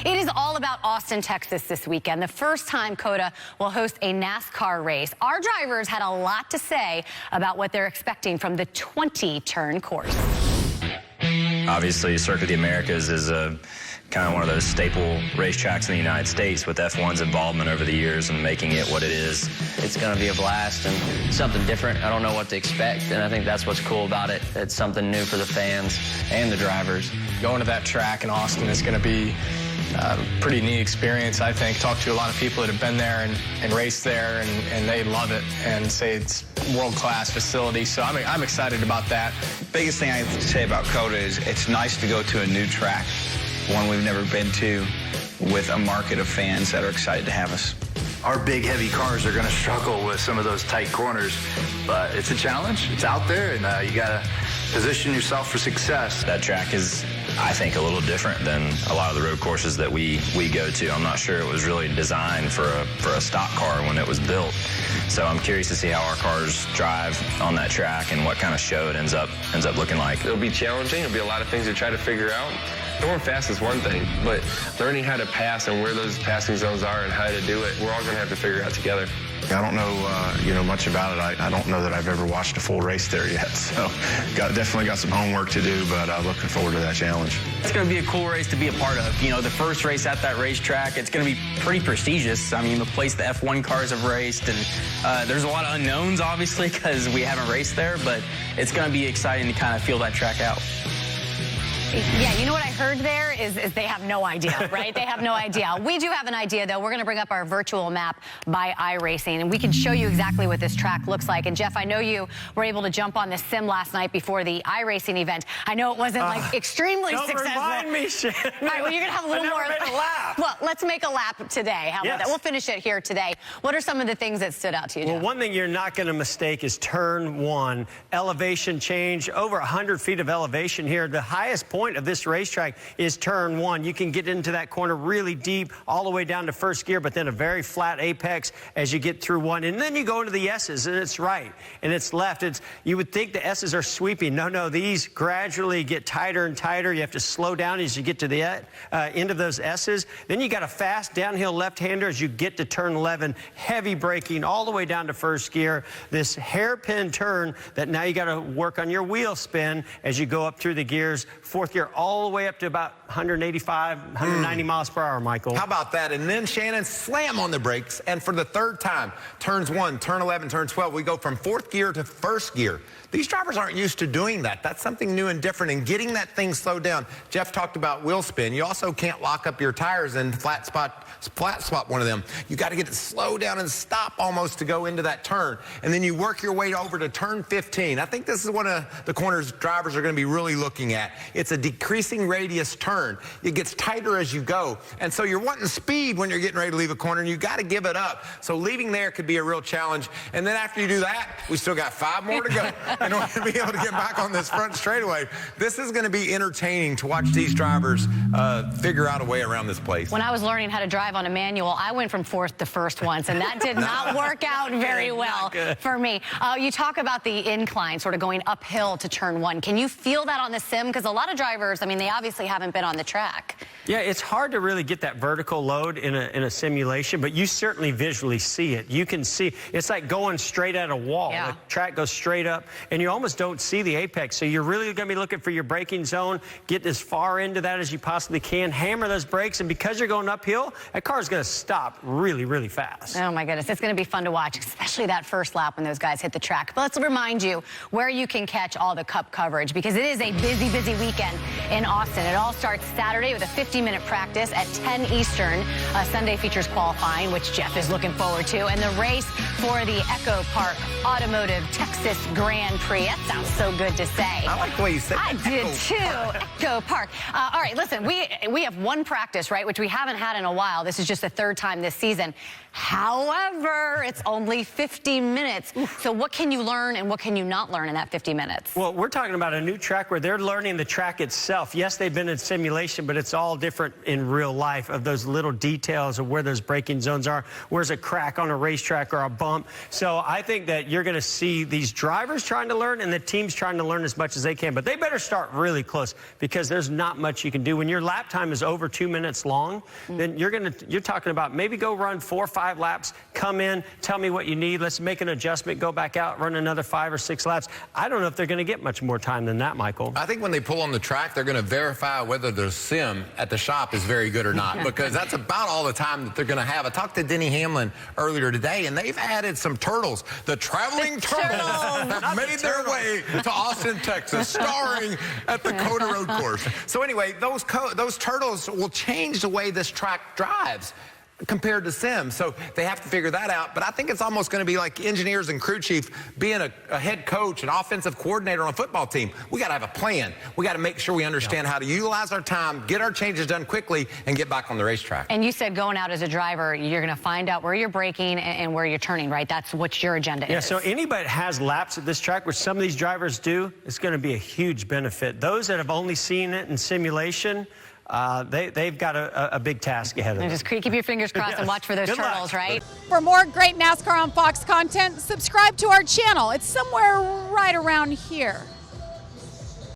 It is all about Austin, Texas this weekend. The first time COTA will host a NASCAR race. Our drivers had a lot to say about what they're expecting from the 20-turn course. Obviously, Circuit of the Americas is kind of one of those staple racetracks in the United States with F1's involvement over the years and making it what it is. It's going to be a blast and something different. I don't know what to expect, and I think that's what's cool about it. It's something new for the fans and the drivers. Going to that track in Austin is going to be a pretty neat experience, I think. Talked to a lot of people that have been there and raced there, and they love it and say it's a world-class facility, so I'm excited about that. Biggest thing I have to say about COTA is it's nice to go to a new track, one we've never been to, with a market of fans that are excited to have us. Our big, heavy cars are going to struggle with some of those tight corners, but it's a challenge. It's out there, and you got to position yourself for success. That track is, I think, a little different than a lot of the road courses that we go to. I'm not sure it was really designed for a stock car when it was built. So I'm curious to see how our cars drive on that track and what kind of show it ends up looking like. It'll be challenging. There'll be a lot of things to try to figure out. Going fast is one thing, but learning how to pass and where those passing zones are and how to do it, we're all going to have to figure out together. I don't know, much about it. I don't know that I've ever watched a full race there yet, so definitely got some homework to do, but looking forward to that challenge. It's going to be a cool race to be a part of. You know, the first race at that racetrack, it's going to be pretty prestigious. I mean, the place the F1 cars have raced, and there's a lot of unknowns, obviously, because we haven't raced there, but it's going to be exciting to kind of feel that track out. Yeah, you know what I heard there is they have no idea, right? They have no idea. We do have an idea, though. We're going to bring up our virtual map by iRacing, and we can show you exactly what this track looks like. And, Jeff, I know you were able to jump on the sim last night before the iRacing event. I know it wasn't, extremely successful. Don't remind me, Shannon. All right, well, you're going to have a little more. Made a lap. Well, let's make a lap today. How about that? We'll finish it here today. What are some of the things that stood out to you, Jeff? Well, one thing you're not going to mistake is turn one. Elevation change, over 100 feet of elevation here. The highest point of this racetrack is turn one. You can get into that corner really deep, all the way down to first gear, but then a very flat apex as you get through one. And then you go into the S's, and it's right, and it's left. You would think the S's are sweeping. No, these gradually get tighter and tighter. You have to slow down as you get to the end of those S's. Then you got a fast downhill left-hander as you get to turn 11. Heavy braking all the way down to first gear. This hairpin turn that now you got to work on your wheel spin as you go up through the gears. Fourth gear all the way up to about 185, 190 miles per hour, Michael. How about that? And then, Shannon, slam on the brakes. And for the third time, turns 1, turn 11, turn 12, we go from fourth gear to first gear. These drivers aren't used to doing that. That's something new and different, and getting that thing slowed down. Jeff talked about wheel spin. You also can't lock up your tires and flat spot one of them. You got to get it slow down and stop almost to go into that turn. And then you work your way over to turn 15. I think this is one of the corners drivers are going to be really looking at. It's a decreasing radius turn. It gets tighter as you go. And so you're wanting speed when you're getting ready to leave a corner, and you got to give it up. So leaving there could be a real challenge. And then after you do that, we still got 5 more to go in order to be able to get back on this front straightaway. This is going to be entertaining to watch these drivers figure out a way around this place. When I was learning how to drive on a manual, I went from fourth to first once, and that did not work out very well for me. You talk about the incline, sort of going uphill to turn one. Can you feel that on the sim? Because a lot of drivers, I mean, they obviously haven't been on the track. Yeah, it's hard to really get that vertical load in a simulation, but you certainly visually see it. You can see, it's like going straight at a wall. Yeah. The track goes straight up, and you almost don't see the apex. So you're really going to be looking for your braking zone, get as far into that as you possibly can, hammer those brakes, and because you're going uphill, that car's going to stop really, really fast. Oh, my goodness. It's going to be fun to watch, especially that first lap when those guys hit the track. But let's remind you where you can catch all the Cup coverage, because it is a busy, busy weekend in Austin. It all starts Saturday with a 50-minute practice at 10 Eastern. Sunday features qualifying, which Jeff is looking forward to, and the race for the Echo Park Automotive Texas Grand Prix. That sounds so good to say. I like the way you said that. I did too. Echo Park. All right, listen, we have one practice, right, which we haven't had in a while. This is just the third time this season. However, it's only 50 minutes. So what can you learn and what can you not learn in that 50 minutes? Well, we're talking about a new track where they're learning the track itself. Yes, they've been in simulation, but it's all different in real life, of those little details of where those braking zones are, where's a crack on a racetrack or a bump. So I think that you're going to see these drivers trying to learn and the teams trying to learn as much as they can. But they better start really close, because there's not much you can do. When your lap time is over 2 minutes long, wrong, then you're talking about maybe go run 4 or 5 laps, come in, tell me what you need, let's make an adjustment, go back out, run another 5 or 6 laps. I don't know if they're going to get much more time than that, Michael. I think when they pull on the track, they're going to verify whether the sim at the shop is very good or not, because that's about all the time that they're going to have. I talked to Denny Hamlin earlier today, and they've added some turtles. The traveling turtles have made their way to Austin, Texas, starring at the COTA Road Course. So anyway, those turtles will change the way this track drives compared to sim. So they have to figure that out. But I think it's almost going to be like engineers and crew chief being a head coach, an offensive coordinator on a football team. We got to have a plan. We got to make sure we understand how to utilize our time, get our changes done quickly, and get back on the racetrack. And you said going out as a driver, you're going to find out where you're braking and where you're turning, right? That's what your agenda is. Yeah, so anybody that has laps at this track, which some of these drivers do, it's going to be a huge benefit. Those that have only seen it in simulation, they've got a big task ahead of them. Just keep your fingers crossed and watch for those turtles, right? For more great NASCAR on Fox content, subscribe to our channel. It's somewhere right around here.